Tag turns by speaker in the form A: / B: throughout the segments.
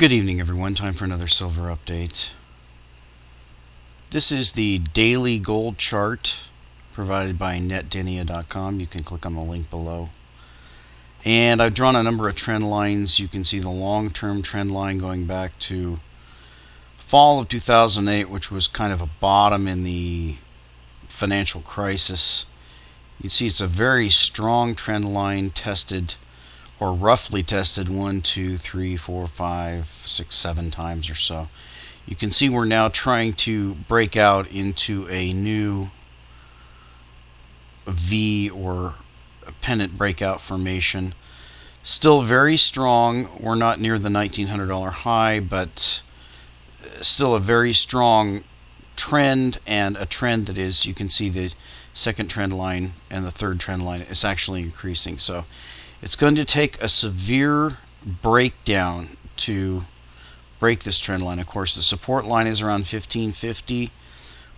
A: Good evening, everyone. Time for another silver update. This is the daily gold chart provided by netdenia.com. You can click on the link below. And I've drawn a number of trend lines. You can see the long-term trend line going back to fall of 2008, which was kind of a bottom in the financial crisis. You can see it's a very strong trend line, tested or roughly tested 1, 2, 3, 4, 5, 6, 7 times or so. You can see we're now trying to break out into a new V or a pennant breakout formation. Still very strong. We're not near the $1,900 high, but still a very strong trend, and a trend that is, you can see the second trend line and the third trend line is actually increasing. So it's going to take a severe breakdown to break this trend line. Of course, the support line is around 1550.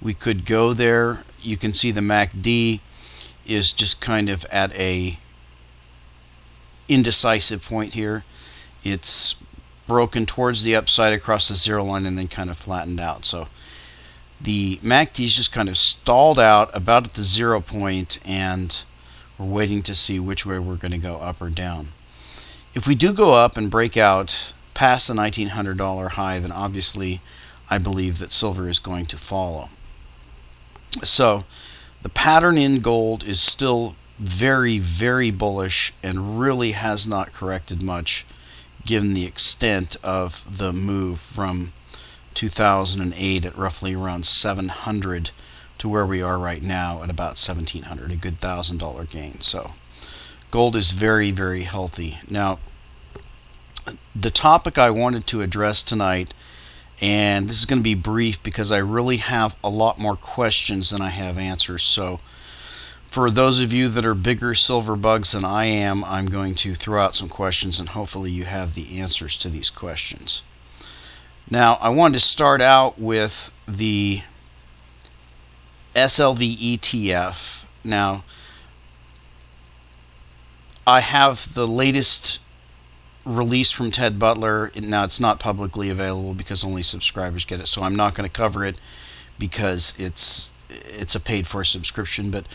A: We could go there. You can see the MACD is just kind of at a indecisive point here. It's broken towards the upside across the zero line and then kind of flattened out. So the MACD is just kind of stalled out about at the 0 point, and we're waiting to see which way we're going to go, up or down. If we do go up and break out past the $1,900 high, then obviously I believe that silver is going to follow. So the pattern in gold is still very, very bullish and really has not corrected much given the extent of the move from 2008 at roughly around 700 to where we are right now at about 1,700, a good $1,000 gain. So gold is very, very healthy. Now, the topic I wanted to address tonight, and this is going to be brief because I really have a lot more questions than I have answers. So for those of you that are bigger silver bugs than I am, I'm going to throw out some questions and hopefully you have the answers to these questions. Now, I wanted to start out with the SLV ETF. Now, I have the latest release from Ted Butler. Now, it's not publicly available because only subscribers get it, so I'm not going to cover it because it's a paid-for subscription. But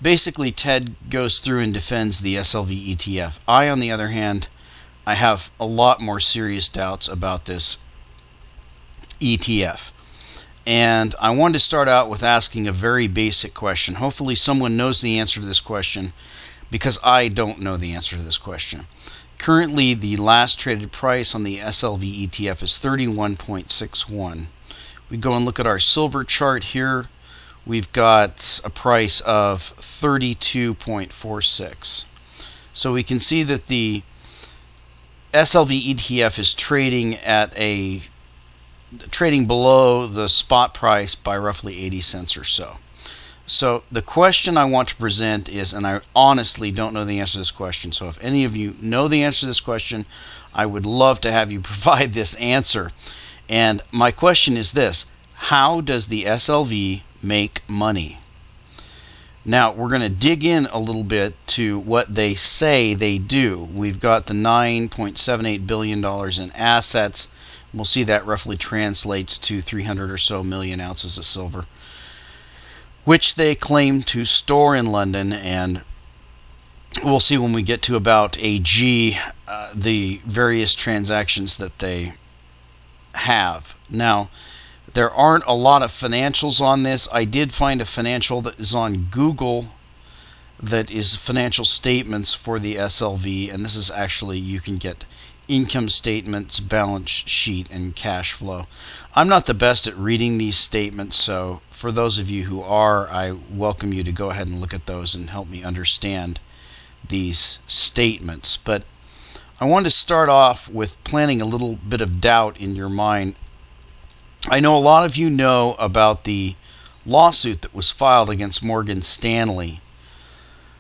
A: basically, Ted goes through and defends the SLV ETF. I, on the other hand, I have a lot more serious doubts about this ETF. And I wanted to start out with asking a very basic question. Hopefully someone knows the answer to this question, because I don't know the answer to this question. Currently, the last traded price on the SLV ETF is 31.61. We go and look at our silver chart here. We've got a price of 32.46. So we can see that the SLV ETF is trading below the spot price by roughly 80 cents or so. So the question I want to present is, and I honestly don't know the answer to this question, so if any of you know the answer to this question, I would love to have you provide this answer. And my question is this: how does the SLV make money? Now, we're going to dig in a little bit to what they say they do. We've got the $9.78 billion in assets. We'll see that roughly translates to 300 or so million ounces of silver, which they claim to store in London. And we'll see when we get to about AG the various transactions that they have. Now, there aren't a lot of financials on this. I did find a financial that is on Google that is financial statements for the SLV, and this is actually, you can get income statements, balance sheet, and cash flow. I'm not the best at reading these statements, so for those of you who are, I welcome you to go ahead and look at those and help me understand these statements. But I wanted to start off with planting a little bit of doubt in your mind. I know a lot of you know about the lawsuit that was filed against Morgan Stanley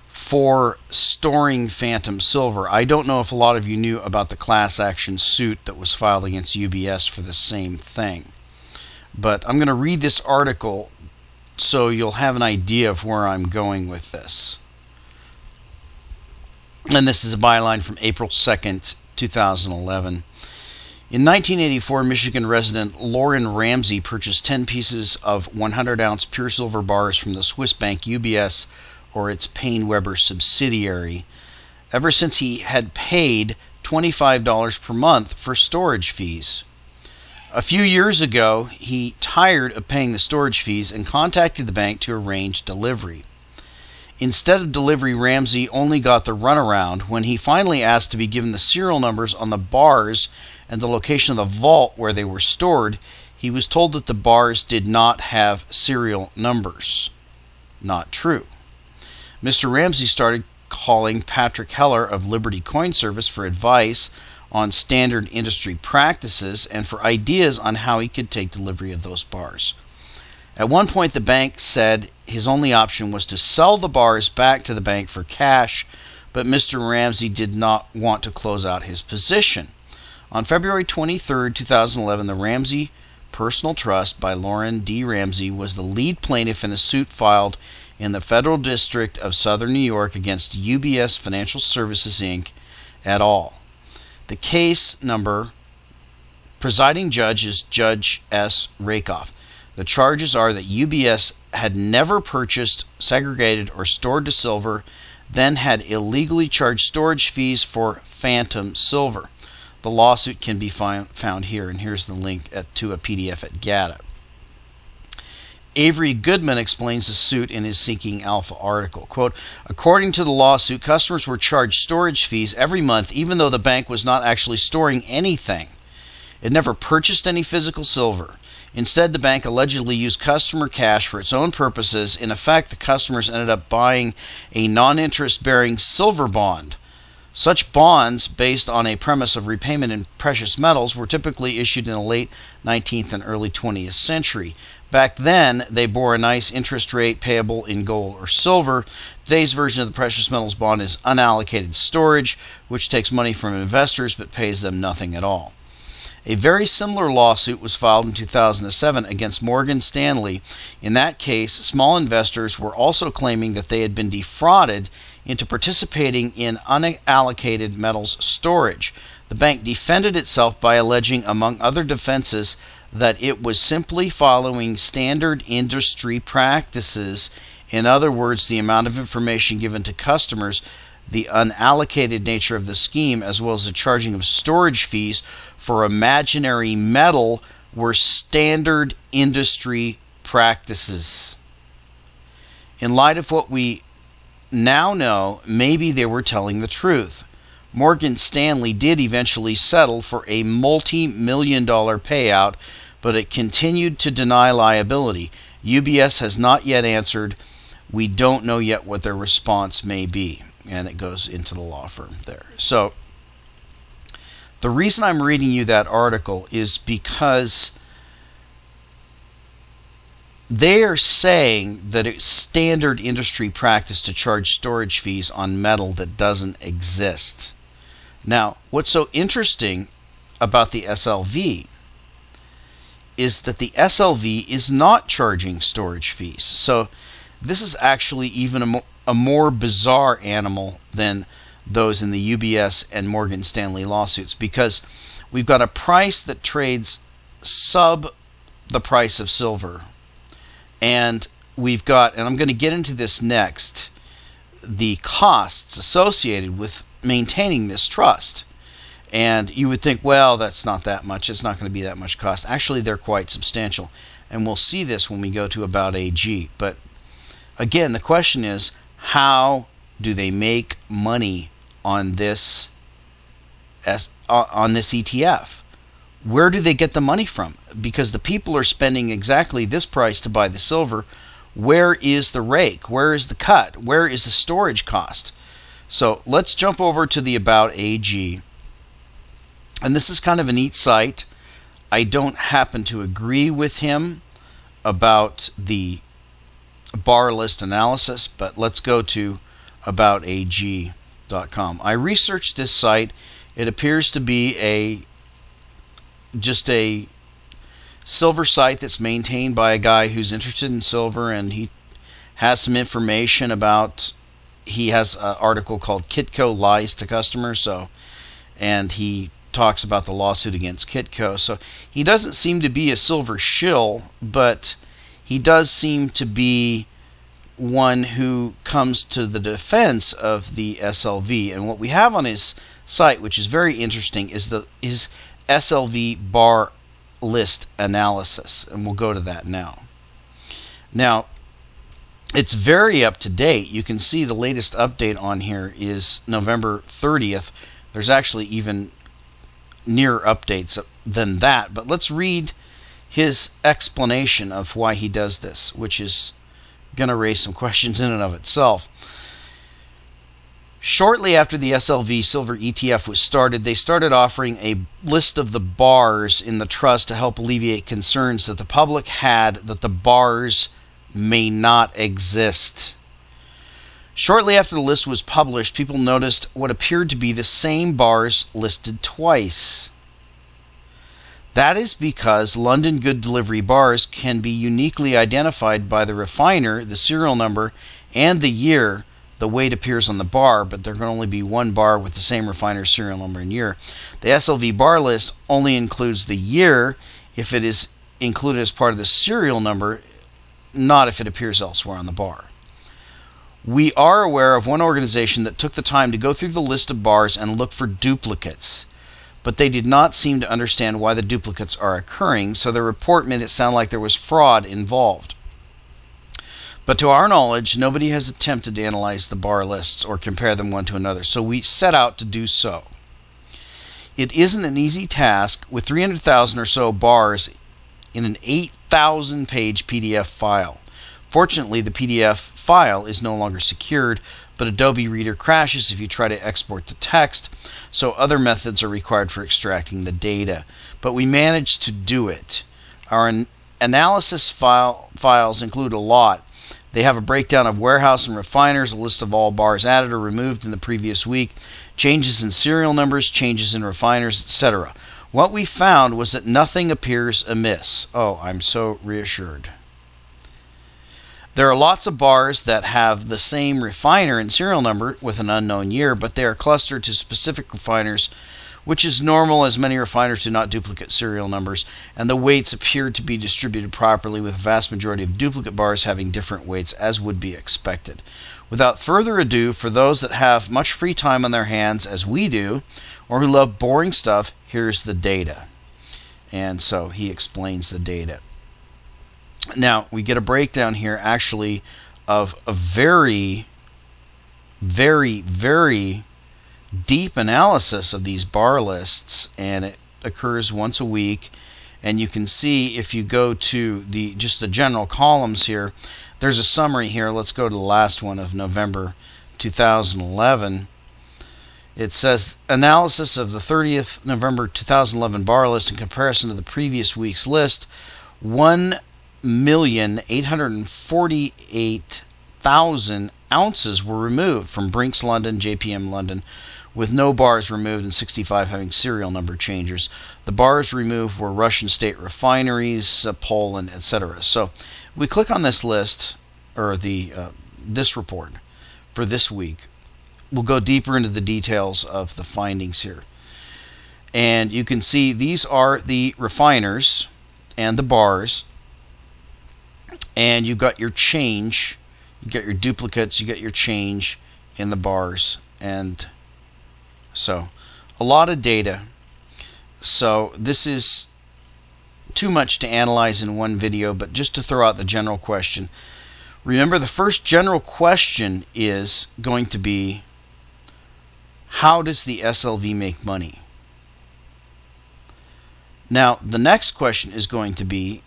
A: for storing phantom silver. I don't know if a lot of you knew about the class action suit that was filed against UBS for the same thing. But I'm going to read this article so you'll have an idea of where I'm going with this. And this is a byline from April 2nd, 2011. In 1984, Michigan resident Lauren Ramsey purchased 10 pieces of 100-ounce pure silver bars from the Swiss bank UBS, or its Paine-Webber subsidiary, ever since he had paid $25 per month for storage fees. A few years ago, he tired of paying the storage fees and contacted the bank to arrange delivery. Instead of delivery, Ramsey only got the runaround. When he finally asked to be given the serial numbers on the bars and the location of the vault where they were stored, he was told that the bars did not have serial numbers. Not true. Mr. Ramsey started calling Patrick Heller of Liberty Coin Service for advice on standard industry practices and for ideas on how he could take delivery of those bars. At one point, the bank said his only option was to sell the bars back to the bank for cash, but Mr. Ramsey did not want to close out his position. On February 23, 2011, the Ramsey Personal Trust by Lauren D. Ramsey was the lead plaintiff in a suit filed in the Federal District of Southern New York against UBS Financial Services, Inc. et al. The case number, presiding judge is Judge S. Rakoff. The charges are that UBS had never purchased, segregated, or stored the silver, then had illegally charged storage fees for phantom silver. The lawsuit can be found here, and here's the link to a PDF at GATA. Avery Goodman explains the suit in his Seeking Alpha article. Quote, according to the lawsuit, customers were charged storage fees every month even though the bank was not actually storing anything. It never purchased any physical silver. Instead, the bank allegedly used customer cash for its own purposes. In effect, the customers ended up buying a non-interest-bearing silver bond. Such bonds, based on a premise of repayment in precious metals, were typically issued in the late 19th and early 20th century. Back then, they bore a nice interest rate payable in gold or silver. Today's version of the precious metals bond is unallocated storage, which takes money from investors but pays them nothing at all. A very similar lawsuit was filed in 2007 against Morgan Stanley. In that case, small investors were also claiming that they had been defrauded into participating in unallocated metals storage. The bank defended itself by alleging, among other defenses, that it was simply following standard industry practices. In other words, the amount of information given to customers, the unallocated nature of the scheme, as well as the charging of storage fees for imaginary metal, were standard industry practices. In light of what we now know, maybe they were telling the truth. Morgan Stanley did eventually settle for a multi-million-dollar payout, but it continued to deny liability. UBS has not yet answered. We don't know yet what their response may be. And it goes into the law firm there. So the reason I'm reading you that article is because they are saying that it's standard industry practice to charge storage fees on metal that doesn't exist. Now, what's so interesting about the SLV is that the SLV is not charging storage fees. So this is actually even a more bizarre animal than those in the UBS and Morgan Stanley lawsuits, because we've got a price that trades sub the price of silver, and we've got, and I'm going to get into this next, the costs associated with maintaining this trust. And you would think, well, that's not that much, it's not going to be that much cost. Actually, they're quite substantial, and we'll see this when we go to About AG. But again, the question is, how do they make money on this ETF? Where do they get the money from? Because the people are spending exactly this price to buy the silver. Where is the rake? Where is the cut? Where is the storage cost? So let's jump over to the About AG. And this is kind of a neat site. I don't happen to agree with him about the bar list analysis, but let's go to aboutag.com. I researched this site. It appears to be just a silver site that's maintained by a guy who's interested in silver, and he has some information about, he has an article called Kitco Lies to Customers, and he talks about the lawsuit against Kitco. So he doesn't seem to be a silver shill, but he does seem to be one who comes to the defense of the SLV. And what we have on his site, which is very interesting, is his SLV bar list analysis, and we'll go to that now. Now, it's very up to date. You can see the latest update on here is November 30th. There's actually even nearer updates than that, but let's read his explanation of why he does this, which is going to raise some questions in and of itself. Shortly after the SLV Silver ETF was started, they started offering a list of the bars in the trust to help alleviate concerns that the public had that the bars may not exist. Shortly after the list was published, people noticed what appeared to be the same bars listed twice. That is because London Good Delivery bars can be uniquely identified by the refiner, the serial number, and the year the weight appears on the bar, but there can only be one bar with the same refiner's serial number and year. The SLV bar list only includes the year if it is included as part of the serial number, not if it appears elsewhere on the bar. We are aware of one organization that took the time to go through the list of bars and look for duplicates, but they did not seem to understand why the duplicates are occurring, so their report made it sound like there was fraud involved. But to our knowledge, nobody has attempted to analyze the bar lists or compare them one to another, so we set out to do so. It isn't an easy task with 300,000 or so bars in an 8,000-page PDF file. Fortunately, the PDF file is no longer secured, but Adobe Reader crashes if you try to export the text, so other methods are required for extracting the data. But we managed to do it. Our analysis files include a lot. They have a breakdown of warehouse and refiners, a list of all bars added or removed in the previous week, changes in serial numbers, changes in refiners, etc. What we found was that nothing appears amiss. Oh, I'm so reassured. There are lots of bars that have the same refiner and serial number with an unknown year, but they are clustered to specific refiners, which is normal as many refiners do not duplicate serial numbers, and the weights appear to be distributed properly, with the vast majority of duplicate bars having different weights, as would be expected. Without further ado, for those that have much free time on their hands, as we do, or who love boring stuff, here's the data. And so he explains the data. Now, we get a breakdown here, actually, of a very, very, very deep analysis of these bar lists, and it occurs once a week. And you can see, if you go to just the general columns here, there's a summary here. Let's go to the last one of November 2011. It says, analysis of the 30th November 2011 bar list in comparison to the previous week's list. 1,848,000 ounces were removed from Brinks London, JPM London, with no bars removed and 65 having serial number changes. The bars removed were Russian state refineries, Poland, etc. So we click on this list, or this report for this week. We'll go deeper into the details of the findings here. And you can see these are the refiners and the bars. And you've got your change, you get your duplicates, you get your change in the bars. And so a lot of data. So this is too much to analyze in one video, but just to throw out the general question. Remember, the first general question is going to be, how does the SLV make money? Now, the next question is going to be,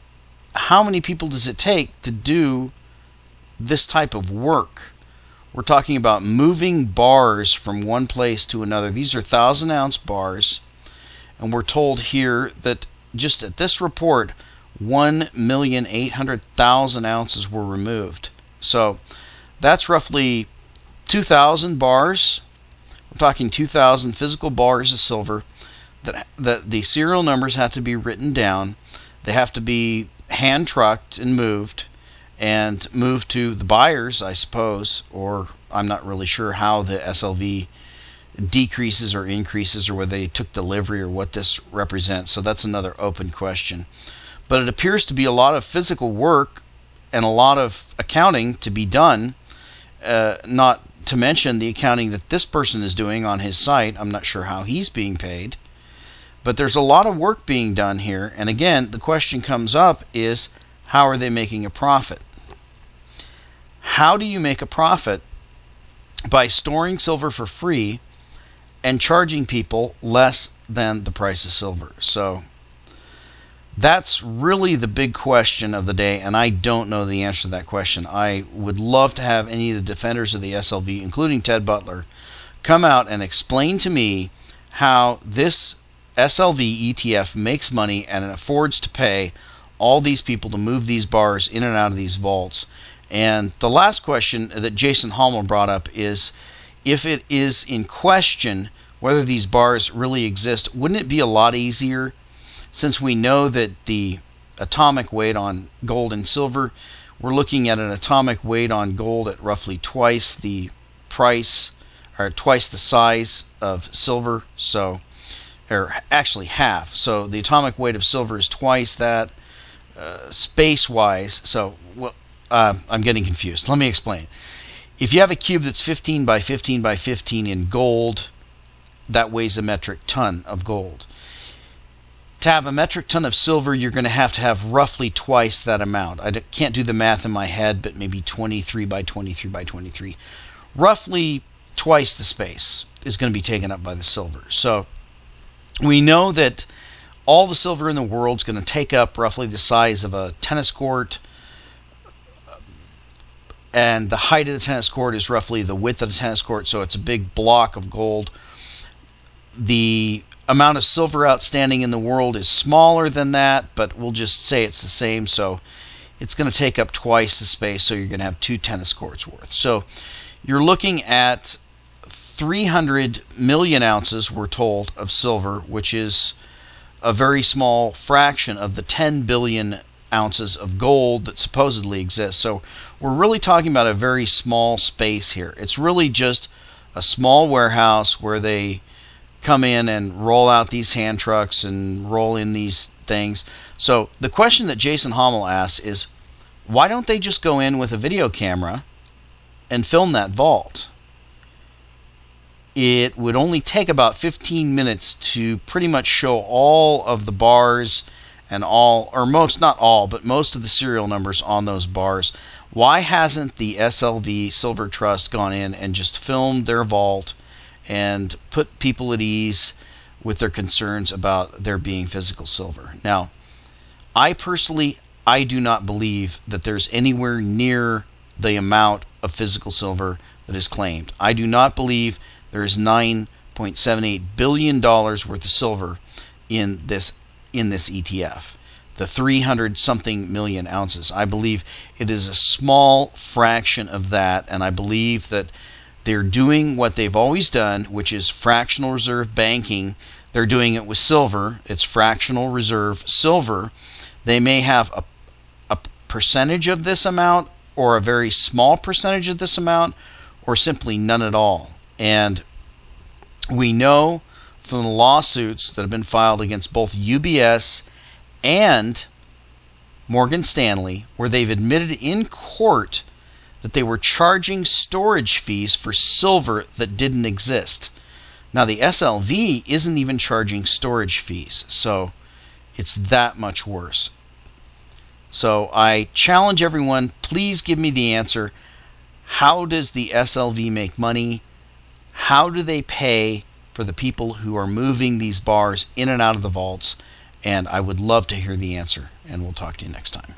A: how many people does it take to do this type of work? We're talking about moving bars from one place to another. These are 1,000-ounce bars, and we're told here that just at this report, 1,800,000 ounces were removed. So that's roughly 2,000 bars. We're talking 2,000 physical bars of silver that the serial numbers have to be written down. They have to be hand trucked and moved to the buyers, I suppose, or I'm not really sure how the SLV decreases or increases, or whether they took delivery, or what this represents. So that's another open question. But it appears to be a lot of physical work and a lot of accounting to be done, not to mention the accounting that this person is doing on his site. I'm not sure how he's being paid, but there's a lot of work being done here. And again, the question comes up is, how are they making a profit? How do you make a profit by storing silver for free and charging people less than the price of silver? So that's really the big question of the day, and I don't know the answer to that question. I would love to have any of the defenders of the SLV, including Ted Butler, come out and explain to me how this SLV ETF makes money and it affords to pay all these people to move these bars in and out of these vaults. And the last question that Jason Hommel brought up is, if it is in question whether these bars really exist, wouldn't it be a lot easier, since we know that the atomic weight on gold and silver, we're looking at an atomic weight on gold at roughly twice the price, or twice the size of silver, so, or actually half. So the atomic weight of silver is twice that, space-wise. So, well, I'm getting confused. Let me explain. If you have a cube that's 15 by 15 by 15 in gold, that weighs a metric ton of gold. To have a metric ton of silver, you're going to have roughly twice that amount. I can't do the math in my head, but maybe 23 by 23 by 23. Roughly twice the space is going to be taken up by the silver. So we know that all the silver in the world is going to take up roughly the size of a tennis court, and the height of the tennis court is roughly the width of the tennis court, so it's a big block of gold. The amount of silver outstanding in the world is smaller than that, but we'll just say it's the same, so it's going to take up twice the space, so you're going to have 2 tennis courts worth. So you're looking at 300 million ounces, we're told, of silver, which is a very small fraction of the 10 billion ounces of gold that supposedly exists. So we're really talking about a very small space here. It's really just a small warehouse where they come in and roll out these hand trucks and roll in these things. So the question that Jason Hommel asked is, why don't they just go in with a video camera and film that vault? It would only take about 15 minutes to pretty much show all of the bars and all, or most, not all, but most of the serial numbers on those bars. Why hasn't the SLV Silver Trust gone in and just filmed their vault and put people at ease with their concerns about there being physical silver? Now, I personally, I do not believe that there's anywhere near the amount of physical silver that is claimed. I do not believe there is $9.78 billion worth of silver in this ETF. The 300-something million ounces. I believe it is a small fraction of that, and I believe that they're doing what they've always done, which is fractional reserve banking. They're doing it with silver. It's fractional reserve silver. They may have a percentage of this amount, or a very small percentage of this amount, or simply none at all. And we know from the lawsuits that have been filed against both UBS and Morgan Stanley, where they've admitted in court that they were charging storage fees for silver that didn't exist. Now, the SLV isn't even charging storage fees, so it's that much worse. So I challenge everyone, please give me the answer. How does the SLV make money? How do they pay for the people who are moving these bars in and out of the vaults? And I would love to hear the answer, and we'll talk to you next time.